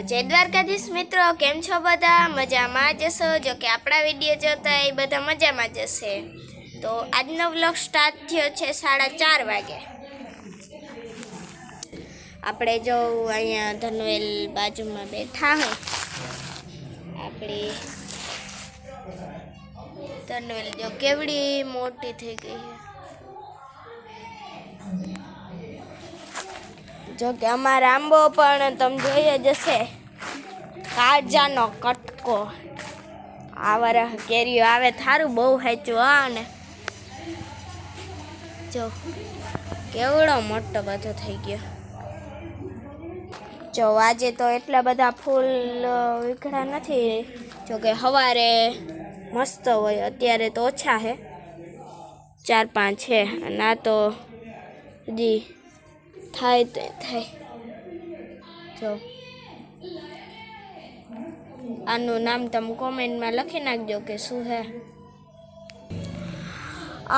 જય દ્વારકાધીશ મિત્રો, કેમ છો બધા? મજામાં જ હશો? જો કે આપણા વિડીયો જોતા એ બધા મજામાં જ હશે. તો આજનો વ્લોગ સ્ટાર્ટ થયો છે 4:30 વાગે. આપણે જો અહીંયા ધનવેલ બાજુમાં બેઠા હોય. આપણે ધનવેલ જો કેવડી મોટી થઈ ગઈ છે. જો કે અમારા આંબો પણ તમે જોઈએ જ હશે, કાળજાનો કટકો. આ વરસ કેરીઓ આવે થારું બહુ હેચું. હા ને જો કેવડો મોટો બધો થઈ ગયો. જો આજે તો એટલા બધા ફૂલ વિખડા નથી. જો કે સવારે મસ્ત હોય, અત્યારે તો ઓછા છે, 4-5 છે. અને આ તો હજી થાય તે થાય. જો આનું નામ તમે કોમેન્ટમાં લખી નાખજો કે શું છે.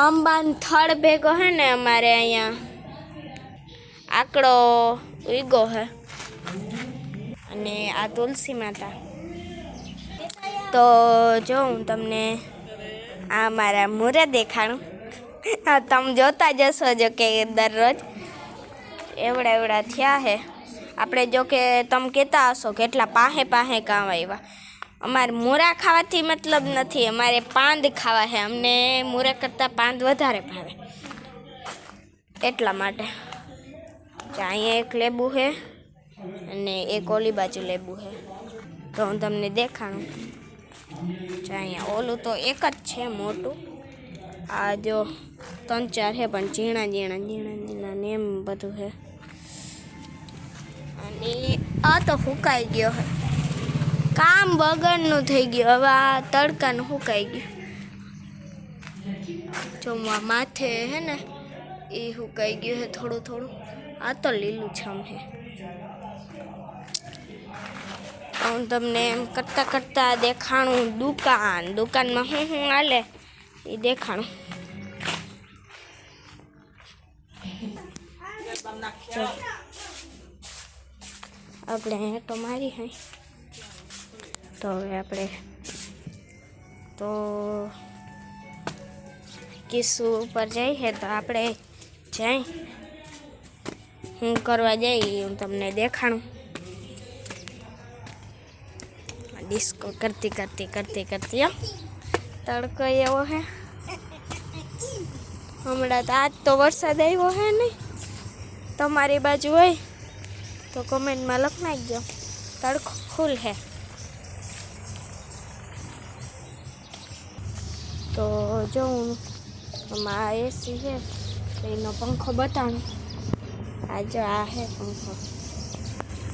આંબાનો થડ ભેગો હે ને અમારે અહીંયા આકડો ઉગ્યો હે. અને આ તુલસી માતા. તો જો હું તમને આ મારા મૂરે દેખાડું. તમે જોતા જશો જો કે દરરોજ એવડા થયા છે. આપણે જો કે તમે કહેતા હશો કે એટલા પાહે કામ આવ્યા. અમારે મૂરા ખાવાથી મતલબ નથી, અમારે પાંદ ખાવા છે. અમને મૂરા કરતાં પાંદ વધારે ભાવે, એટલા માટે. અહીંયા એક લેબુ છે અને એક ઓલી બાજુ લેબુ છે. તો હું તમને દેખાડું. અહીંયા ઓલું તો એક જ છે મોટું. આ જો 3-4 છે પણ ઝીણા ને એમ બધું છે. અને આ તો સુકાઈ ગયો છે, કામ વગરનું થઈ ગયું. હવે આ તડકાનું સુકાઈ ગયું. જો માથે હે ને એ સુકાઈ ગયું છે થોડું. આ તો લીલું છમ છે. હું તમને એમ કરતા દેખાણું દુકાનમાં શું હાલે એ દેખાણું. આપણે હેઠો મારી હોય તો હવે આપણે તો કિસ્સુ ઉપર જઈએ. તો આપણે હું કરવા જઈ હું તમને દેખાણું. ડિસ્કો કરતી તડકો એવો છે હમણાં. તો આજ તો વરસાદ આવ્યો છે નહીં. તમારી બાજુ હોય તો કોમેન્ટમાં લખ નાખજો. તડકો ફૂલ છે. તો જો હું આમાં એસી છે એનો પંખો બતાવું. આ જો આ છે પંખો.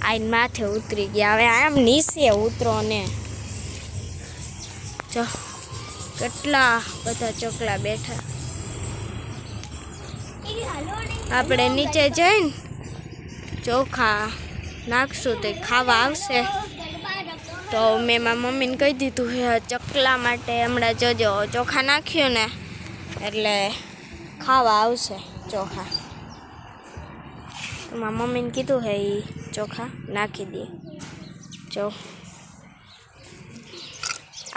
આઈને માથે ઉતરી ગયા. હવે આમ નીચે ઉતરો ને. જો કેટલા બધા ચોકલા બેઠા. આપણે નીચે જઈને ચોખા નાખશું તો ખાવા આવશે. તો મેં મારા મમ્મીને કહી દીધું છે ચકલા માટે હમણાં જોજો ચોખા નાખ્યું ને એટલે ખાવા આવશે ચોખા. તો મારા મમ્મીને કીધું છે એ ચોખા નાખી દે. જો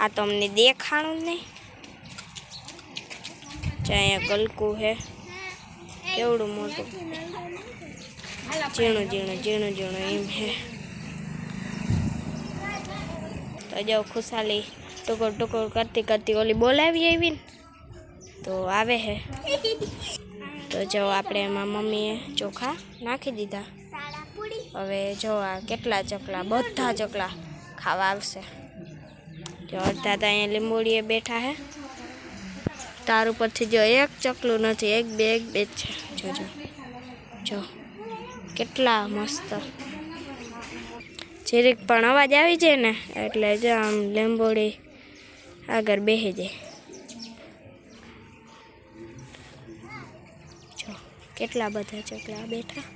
આ તો અમને દેખાણું જ નહીં. અહીંયા ગલકું છે કેવડું મોટું, ઝીણું એમ છે. તો જો ખુશાલી ટુકડ કરતી ઓલી બોલાવી આવી ને તો આવે છે. તો જો આપણે એમાં મમ્મીએ ચોખા નાખી દીધા. હવે જો આ કેટલા ચકલા, બધા ચકલા ખાવા આવશે. જો અડધા તો અહીંયા લીંબોડીએ બેઠા છે. તાર ઉપરથી જો એક ચકલું નથી, એક બે જ છે. જો કેટલા મસ્ત. જીરીક પણ અવાજ આવી જાય ને એટલે જો આમ લીંબોડી આગળ બેસી જાય. જો કેટલા બધા ચકલા બેઠા.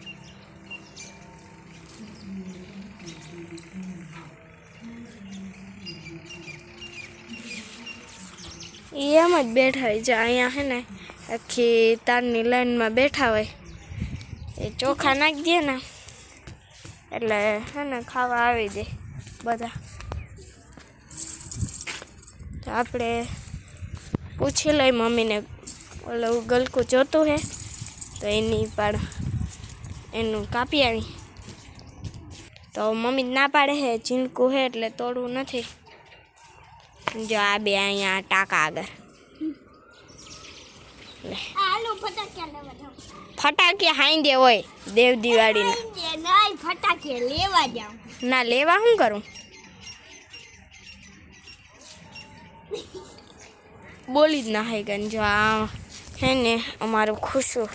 એમ જ બેઠા હોય છે. અહીંયા છે ને આખી તારની લાઈનમાં બેઠા હોય. એ ચોખા નાખી દે ને એટલે હે ને ખાવા આવી જાય બધા. તો આપણે પૂછી લઈ મમ્મીને ઓલું ગલકું જોતું હે તો એની પણ એનું કાપી આવી. તો મમ્મી ના પાડે હે ચીનકું હે એટલે તોડવું નથી. જો આ બે અહીંયા ટાંકા આગળ ફટાકિયા હાઈ દે હોય દેવ દિવાળીના. ફટાકિયા લેવા જાવ. ના લેવા શું કરું? બોલી જ ના હાઈ કન. જો આ હે ને અમારું ખુશું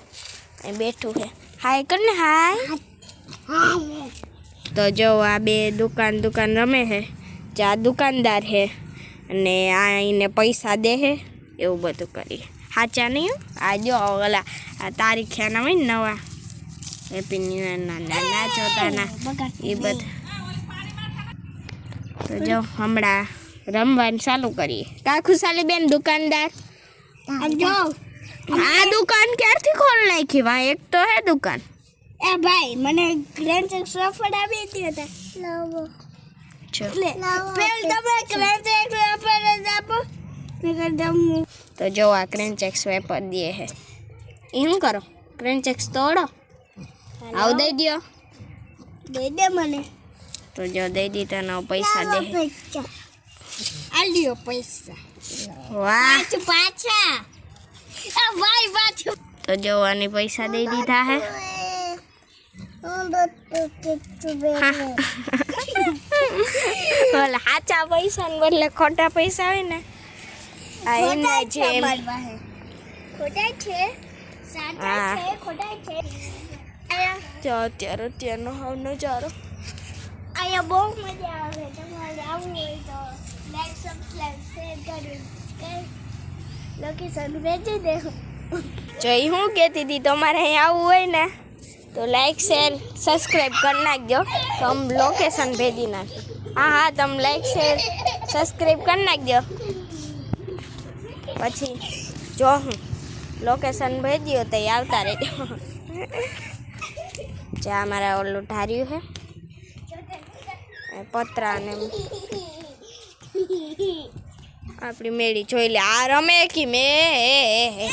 અહીં બેઠું છે. હાય કર ને હાય. તો જો આ બે દુકાન રમે છે. જે આ દુકાનદાર છે અને આ એને પૈસા દે છે એવું બધું કરીએ. સાચા નહીં આ જો ઓલા આ તારીખના હોય ને નવા હેપી ન્યુ યરના નાના ચોથાના એ બધા. તો જો હમણાં રમવાનું ચાલુ કરીએ. કા ખુશાલી બેન દુકાનદાર જો આ દુકાન ક્યારથી ખોલ નાખી? વા એક તો હે દુકાન. એ ભાઈ મને ક્રેન્ચ સોફટ આપી દીધા હતા. લાવો પેલ તમે ક્રેન્ચ સોફટ આપો નકર દમ. તો જો આ ક્રેન્ચેક્સ વેપર દે હે. એ શું કરો? ક્રેન્ચેક્સ તોડો. આવ દઈ દ્યો. દઈ દે મને. તો જો દઈ દીધા ને પૈસા દે. આલ્યો પૈસા. વાહ પાછા આ ભાઈ પાછું. તો જો આની પૈસા દઈ દીધા હે. ઓલા સાચા પૈસા ને બદલે ખોટા પૈસા હોય ને આ એના જેમ. ખોટા છે સાચા છે ખોટા છે. જો અત્યારનો હાવ નજારો. અહીંયા બહુ મજા આવે. તમારે આવવું હોય તો લાઈક સબસ્ક્રાઇબ શેર કરી લોકેશન ભેજી દે. જો એ હું કહેતી હતી તમારે અહીં આવવું હોય ને તો લાઈક શેર સબસ્ક્રાઈબ કરી નાખજો. તો આમ લોકેશન ભેજી નાખજો. હા તમે લાઈક શેર સબસ્ક્રાઈબ કરી નાખજો. પછી જો હું લોકેશન ભેજ્યો તો એ આવતા રહેજો. જ્યાં અમારા ઓલું ઢાર્યું છે પતરા ને આપણી મેળી જોઈ લે. આ રમે કી મેં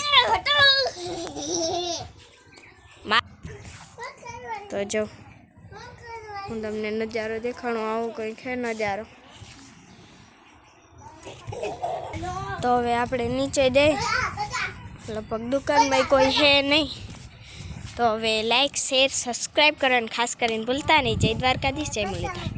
તો જો હું તમને નજારો દેખાડું. આવું કંઈક છે નજારો. તો હવે આપણે નીચે જઈ. લગભગ દુકાનમાં કોઈ છે નહીં. તો હવે લાઈક શેર સબસ્ક્રાઈબ કરવાનું ખાસ કરીને ભૂલતા નહીં. જય દ્વારકાધીશ, જય મુરલીધર.